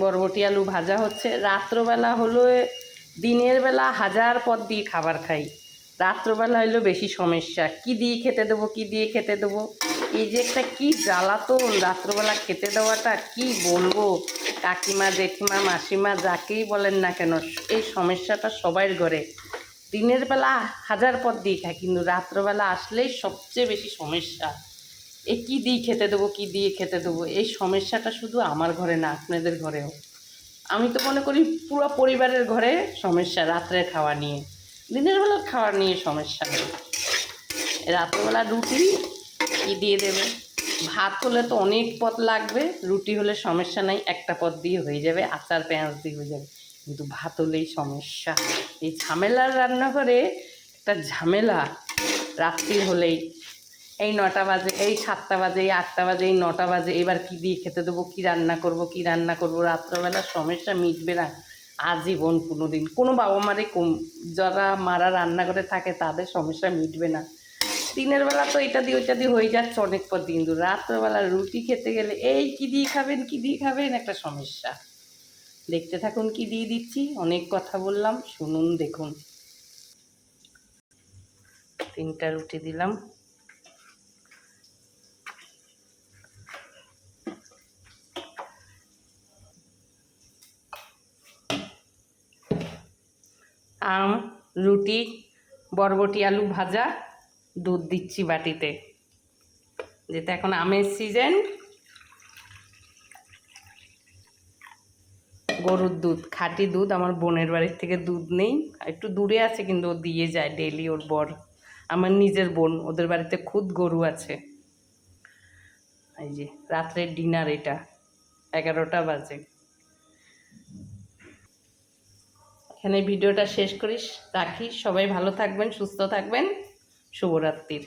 বরবটি আলু ভাজা হচ্ছে। রাত্রবেলা হলো, দিনের বেলা হাজার পদ দিয়ে খাবার খাই, রাত্রবেলা হইলো বেশি সমস্যা। কি দিয়ে খেতে দেবো, কি দিয়ে খেতে দেবো, এই যে একটা কি জ্বালাতন রাত্রবেলা খেতে দেওয়াটা, কি বলবো। কাকিমা, জেঠিমা, মাসিমা যাকেই বলেন না কেন, এই সমস্যাটা সবার ঘরে। দিনের বেলা হাজার পদ দিয়ে খাই, কিন্তু রাত্রবেলা আসলেই সবচেয়ে বেশি সমস্যা। এ কী দিয়ে খেতে দেবো, কী দিয়ে খেতে দেবো, এই সমস্যাটা শুধু আমার ঘরে না, আপনাদের ঘরেও। আমি তো মনে করি পুরো পরিবারের ঘরে সমস্যা রাত্রের খাওয়া নিয়ে। দিনের বেলার খাওয়া নিয়ে সমস্যা নেই, রাত্রেবেলা রুটি কী দিয়ে দেবে। ভাত হলে তো অনেক পদ লাগবে, রুটি হলে সমস্যা নাই, একটা পদ দিয়ে হয়ে যাবে, আচার পেঁয়াজ দিয়ে হয়ে যাবে। কিন্তু ভাত হলেই সমস্যা। এই ঝামেলার রান্নাঘরে একটা ঝামেলা। রাত্রি হলেই এই 9টা বাজে, এই 7টা বাজে, এই 8টা বাজে, এই 9টা বাজে, এবার কী দিয়ে খেতে দেবো, কী রান্না করব, কী রান্না করব। রাত্রবেলার সমস্যা মিটবে না আজীবন কোনো দিন। কোনো বাবা মারে যারা মারা রান্নাঘরে থাকে তাদের সমস্যা মিটবে না। দিনের বেলা তো এটা দিয়ে ওইটা দিয়ে হয়ে যাচ্ছে অনেক পর, কিন্তু রাত্রবেলা রুটি খেতে গেলে এই কী দিয়ে খাবেন, কী দিয়ে খাবেন, একটা সমস্যা। দেখতে থাকুন কি দিয়ে দিচ্ছি। অনেক কথা বললাম, শুনুন, দেখুন। 3টা রুটি দিলাম। আম, রুটি, বরবটি আলু ভাজা, দুধ দিচ্ছি বাটিতে, যেটা এখন আমের সিজন। গরুর দুধ, খাঁটি দুধ, আমার বোনের বাড়ির থেকে দুধ নেই, একটু দূরে আছে, কিন্তু ও দিয়ে যায় ডেইলি, ওর বর। আমার নিজের বোন, ওদের বাড়িতে খুদ গরু আছে। এই যে রাত্রের ডিনার এটা, 11টা বাজে। এখানে ভিডিওটা শেষ করিস, রাখি। সবাই ভালো থাকবেন, সুস্থ থাকবেন। শুভরাত্রির।